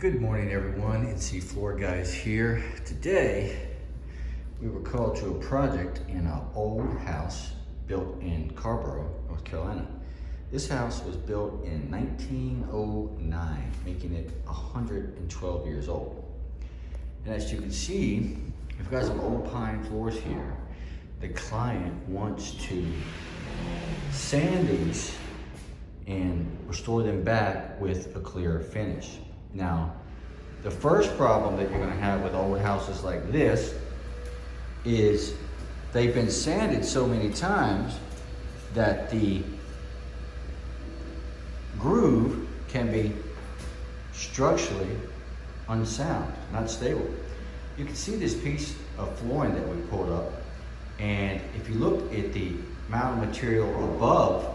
Good morning, everyone. NC Floor Guys here. Today, we were called to a project in an old house built in Carrboro, North Carolina. This house was built in 1909, making it 112 years old. And as you can see, we've got some old pine floors here. The client wants to sand these and restore them back with a clear finish. Now, the first problem that you're going to have with old houses like this is they've been sanded so many times that the groove can be structurally unsound, not stable. You can see this piece of flooring that we pulled up, and if you look at the amount of material above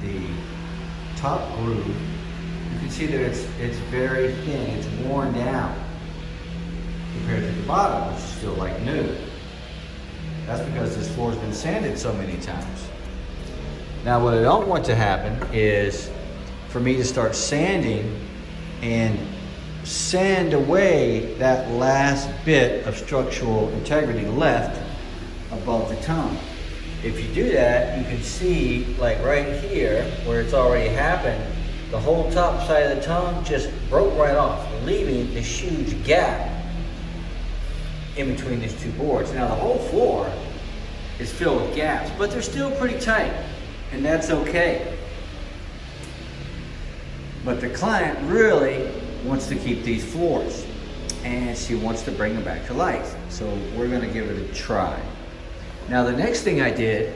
the top groove, you can see that it's very thin, it's worn down compared to the bottom, which is still like new. That's because this floor's been sanded so many times. Now what I don't want to happen is for me to start sanding and sand away that last bit of structural integrity left above the tongue. If you do that, you can see, like right here, where it's already happened, the whole top side of the tongue just broke right off, leaving this huge gap in between these two boards. Now the whole floor is filled with gaps, but they're still pretty tight, and that's okay. But the client really wants to keep these floors, and she wants to bring them back to life. So we're gonna give it a try. Now the next thing I did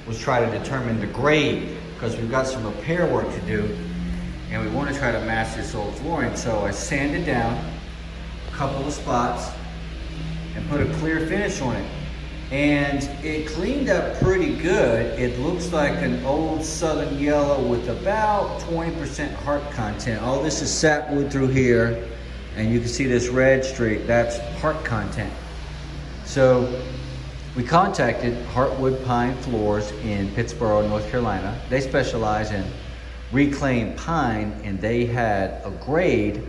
was try to determine the grade, because we've got some repair work to do and we want to try to match this old flooring. So I sanded down a couple of spots and put a clear finish on it, and it cleaned up pretty good. It looks like an old southern yellow with about 20% heart content. All this is sapwood through here, and you can see this red streak, that's heart content. So we contacted Heartwood Pine Floors in Pittsboro, North Carolina. They specialize in reclaimed pine, and they had a grade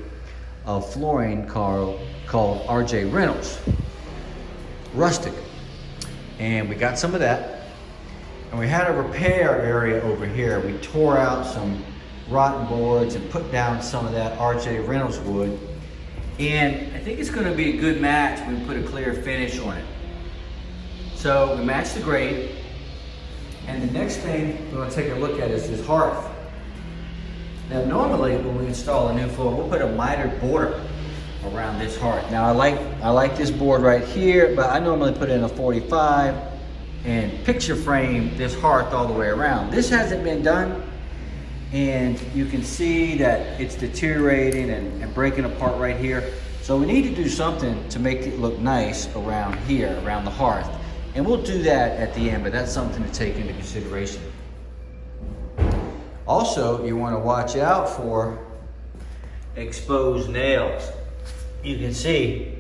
of flooring called R.J. Reynolds, rustic. And we got some of that. And we had a repair area over here. We tore out some rotten boards and put down some of that R.J. Reynolds wood. And I think it's gonna be a good match when we put a clear finish on it. So we match the grade, and the next thing we're going to take a look at is this hearth. Now normally when we install a new floor, we'll put a mitered border around this hearth. Now I like this board right here, but I normally put in a 45 and picture frame this hearth all the way around. This hasn't been done, and you can see that it's deteriorating and breaking apart right here. So we need to do something to make it look nice around here, around the hearth. And we'll do that at the end, but that's something to take into consideration. Also, you want to watch out for exposed nails. You can see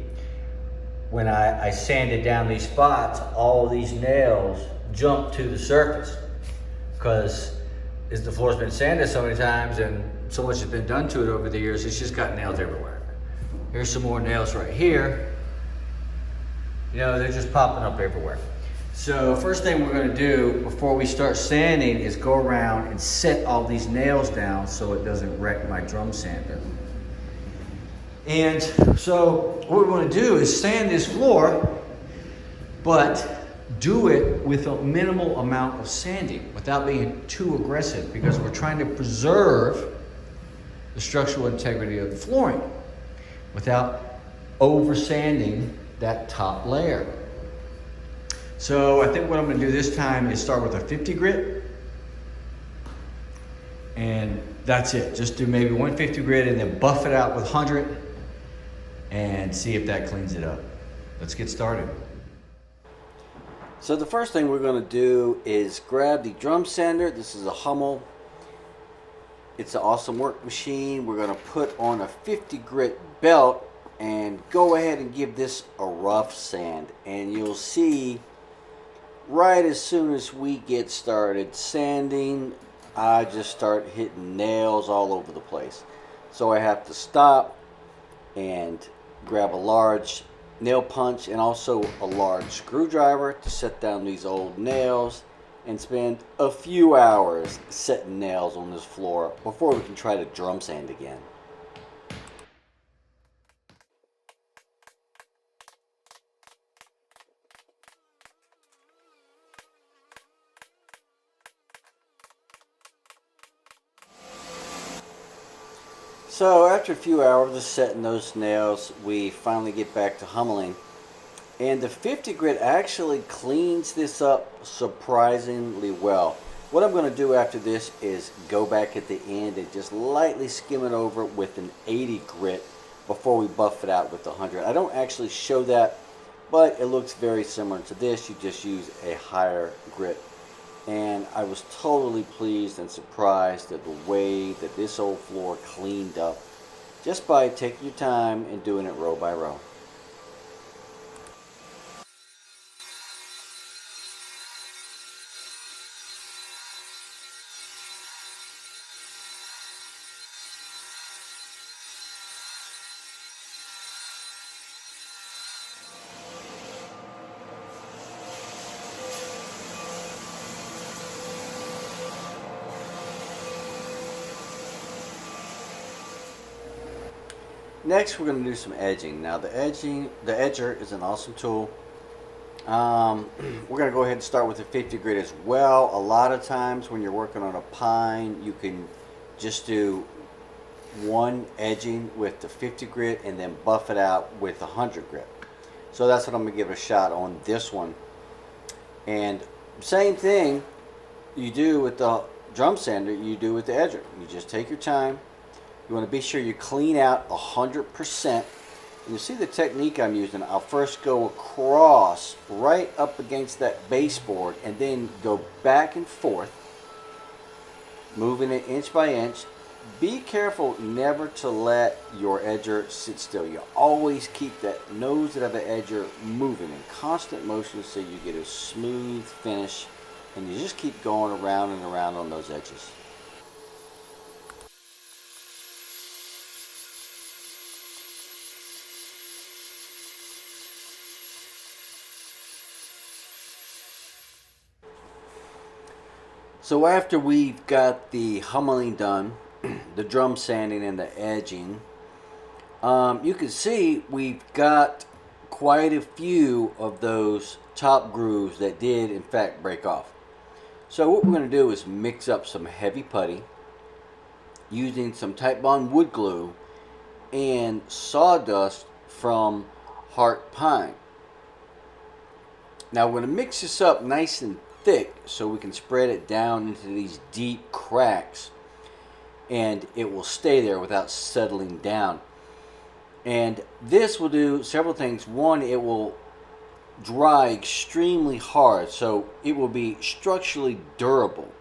when I sanded down these spots, all of these nails jump to the surface, because as the floor's been sanded so many times and so much has been done to it over the years, it's just got nails everywhere. Here's some more nails right here. You know, they're just popping up everywhere. So first thing we're gonna do before we start sanding is go around and set all these nails down so it doesn't wreck my drum sander. And so what we're gonna do is sand this floor, but do it with a minimal amount of sanding without being too aggressive, because we're trying to preserve the structural integrity of the flooring without over sanding that top layer. So I think what I'm gonna do this time is start with a 50 grit, and that's it. Just do maybe 150 grit and then buff it out with 100 and see if that cleans it up. Let's get started. So the first thing we're gonna do is grab the drum sander. This is a Hummel. It's an awesome work machine. We're gonna put on a 50 grit belt and go ahead and give this a rough sand, and you'll see right as soon as we get started sanding I just start hitting nails all over the place. So I have to stop and grab a large nail punch and also a large screwdriver to set down these old nails and spend a few hours setting nails on this floor before we can try to drum sand again. So after a few hours of setting those nails, we finally get back to Hummeling. And the 50 grit actually cleans this up surprisingly well. What I'm going to do after this is go back at the end and just lightly skim it over with an 80 grit before we buff it out with the 100. I don't actually show that, but it looks very similar to this. You just use a higher grit. And I was totally pleased and surprised at the way that this old floor cleaned up just by taking your time and doing it row by row. Next, we're going to do some edging. Now, the edger is an awesome tool. We're going to go ahead and start with the 50 grit as well. A lot of times when you're working on a pine, you can just do one edging with the 50 grit and then buff it out with the 100 grit. So that's what I'm going to give it a shot on this one. And same thing you do with the drum sander, you do with the edger. You just take your time. You want to be sure you clean out 100%. And you see the technique I'm using. I'll first go across right up against that baseboard and then go back and forth, moving it inch by inch. Be careful never to let your edger sit still. You always keep that nose of the edger moving in constant motion so you get a smooth finish, and you just keep going around and around on those edges. So after we've got the hummeling done, the drum sanding and the edging, you can see we've got quite a few of those top grooves that did in fact break off. So what we're going to do is mix up some heavy putty using some Titebond wood glue and sawdust from Hart Pine. Now we're going to mix this up nice and thick so we can spread it down into these deep cracks and it will stay there without settling down. And this will do several things. One, it will dry extremely hard, so it will be structurally durable,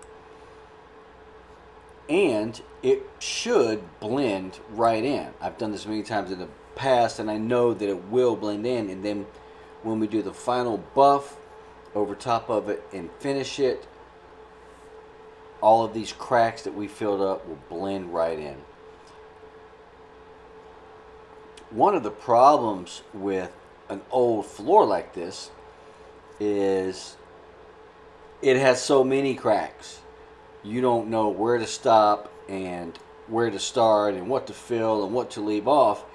and it should blend right in. I've done this many times in the past and I know that it will blend in, and then when we do the final buff over top of it and finish it, all of these cracks that we filled up will blend right in. One of the problems with an old floor like this is it has so many cracks. You don't know where to stop and where to start and what to fill and what to leave off.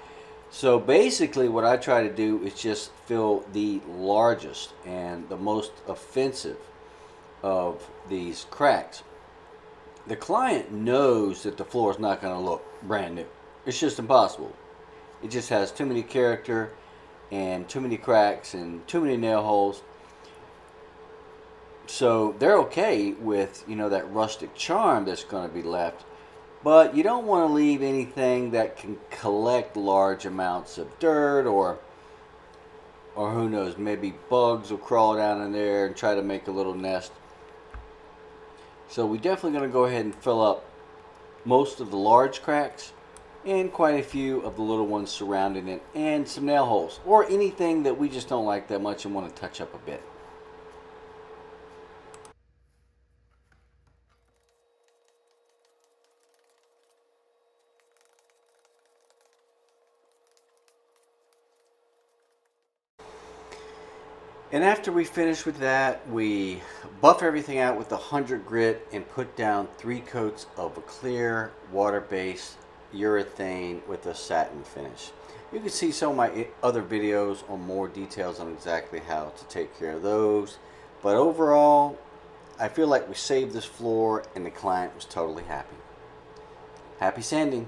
So basically what I try to do is just fill the largest and the most offensive of these cracks. The client knows that the floor is not going to look brand new. It's just impossible. It just has too many character and too many cracks and too many nail holes. So they're okay with, that rustic charm that's going to be left. But you don't want to leave anything that can collect large amounts of dirt, or who knows, maybe bugs will crawl down in there and try to make a little nest. So we're definitely going to go ahead and fill up most of the large cracks and quite a few of the little ones surrounding it, and some nail holes or anything that we just don't like that much and want to touch up a bit. And after we finish with that, we buff everything out with 100 grit and put down 3 coats of a clear water-based urethane with a satin finish. You can see some of my other videos on more details on exactly how to take care of those. But overall, I feel like we saved this floor and the client was totally happy. Happy sanding!